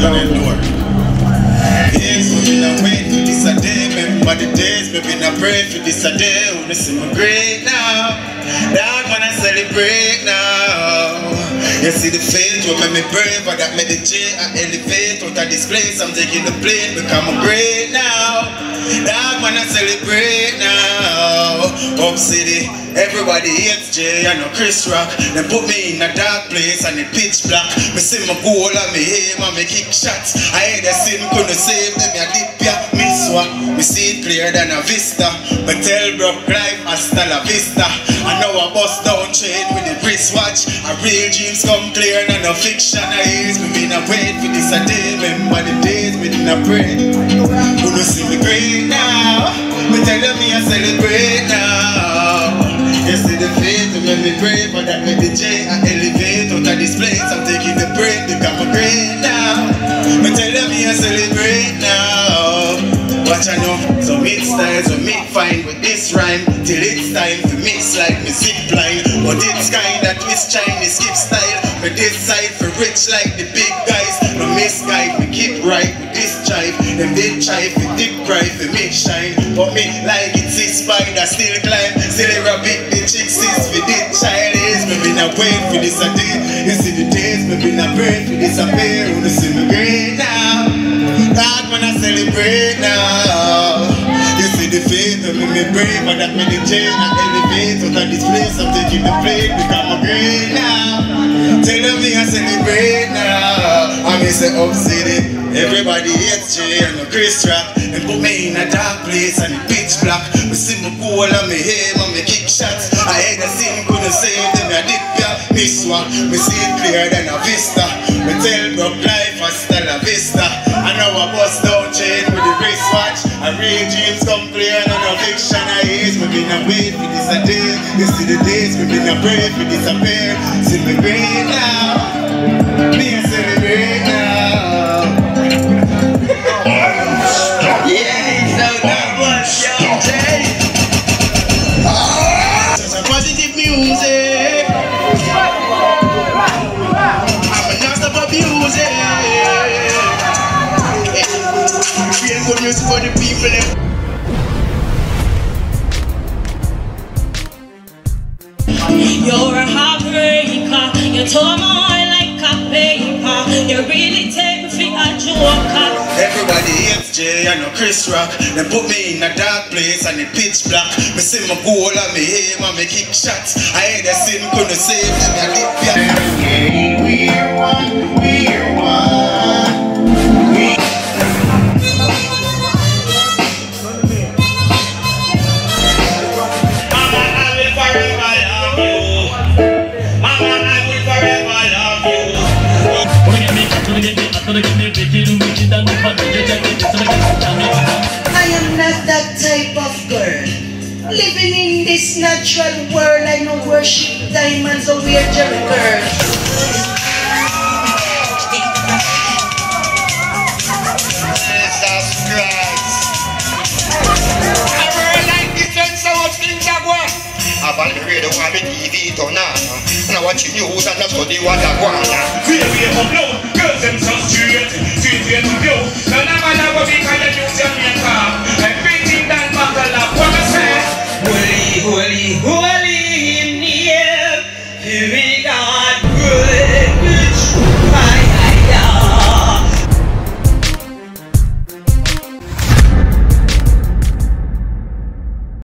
door. Yes, we been a wait for this a day. Remember the days, we been a pray for this a day. When we see me great now, dog man I celebrate now. You see the faith will make me brave, but that made the Jaii elevate out of this place. I'm taking the plane, become a great now. Dog man I celebrate now. Up city, everybody hates Jaii and no Chris Rock. They put me in a dark place and it pitch black. Me see my goal and me aim and me kick shots. I had a sin couldn't save them, I dip ya, miss what. Me see it clear than a vista. Me tell broke life hasta la vista. I know I bust down chain with the wristwatch. A real dreams come clear and no fiction. I years me been a wait for this a day. Remember the days me didn't a pray. Who don't see me great now? Me tell them me I celebrate now. You see the faith to make me brave, but that made the Jaii I elevate out of this place. I'm taking the break, become a great now. Me tell them me I celebrate now. Watch I know, so mix styles we make fine with this rhyme. Till it's time to mix like me zip line. But it's kind that twist Chinese skip style. But this side for rich like the big guys. No misguide, we keep right with this jive. Them did try for deep cry for make shine. But me like it's this spider still climb. Still a rabbit, the chicks is for this child is. Me been a wait for this a day. You see the days, me been a pray for this a pair. When you see me great now, God when I celebrate now. You see the faith of me brave, but that made the Jaii I elevate out of this place. I'm taking the plate, become a great now. Tell them me I celebrate now. I may say up city, everybody hates Jaii and no Chris Rock. And put me in a dark place and it pitch black. We see my goal and me aim and me kick shots. I had a sin couldn't save them, I dip ya, miss one. Me see it clear than a vista. Me tell broke life hasta la vista. I know I bust down chain with the wristwatch. I real dreams come clear and no fiction. I years me been a wait for this a day. You see the days me been a pray for disappear. See me great now, me a celebrate now. Yeah, so that was your day. Such a positive music. I'm a non-stop abuser. Real good music for the people. You're a heartbreaker. You tore my heart like a paper. You really take me for a joker. Everybody hates Jaii and no Chris Rock. They put me in a dark place and it pitch black. Me see my goal and me aim and me kick shots. I had a sin couldn't save them, I dip ya. Yeah, we're one, we're one. Mama, I will forever love you. Mama, I will forever love you. I am not that type of girl. Living in this natural world, I no worship diamonds or wear Jerry girls. Jesus Christ. I really like this and so much things are going. I've on the radio and the TV turn on. Now watching news and that's what they want to go on. We upload, girls them so straight to you. Now no matter what we call the news Jamaica.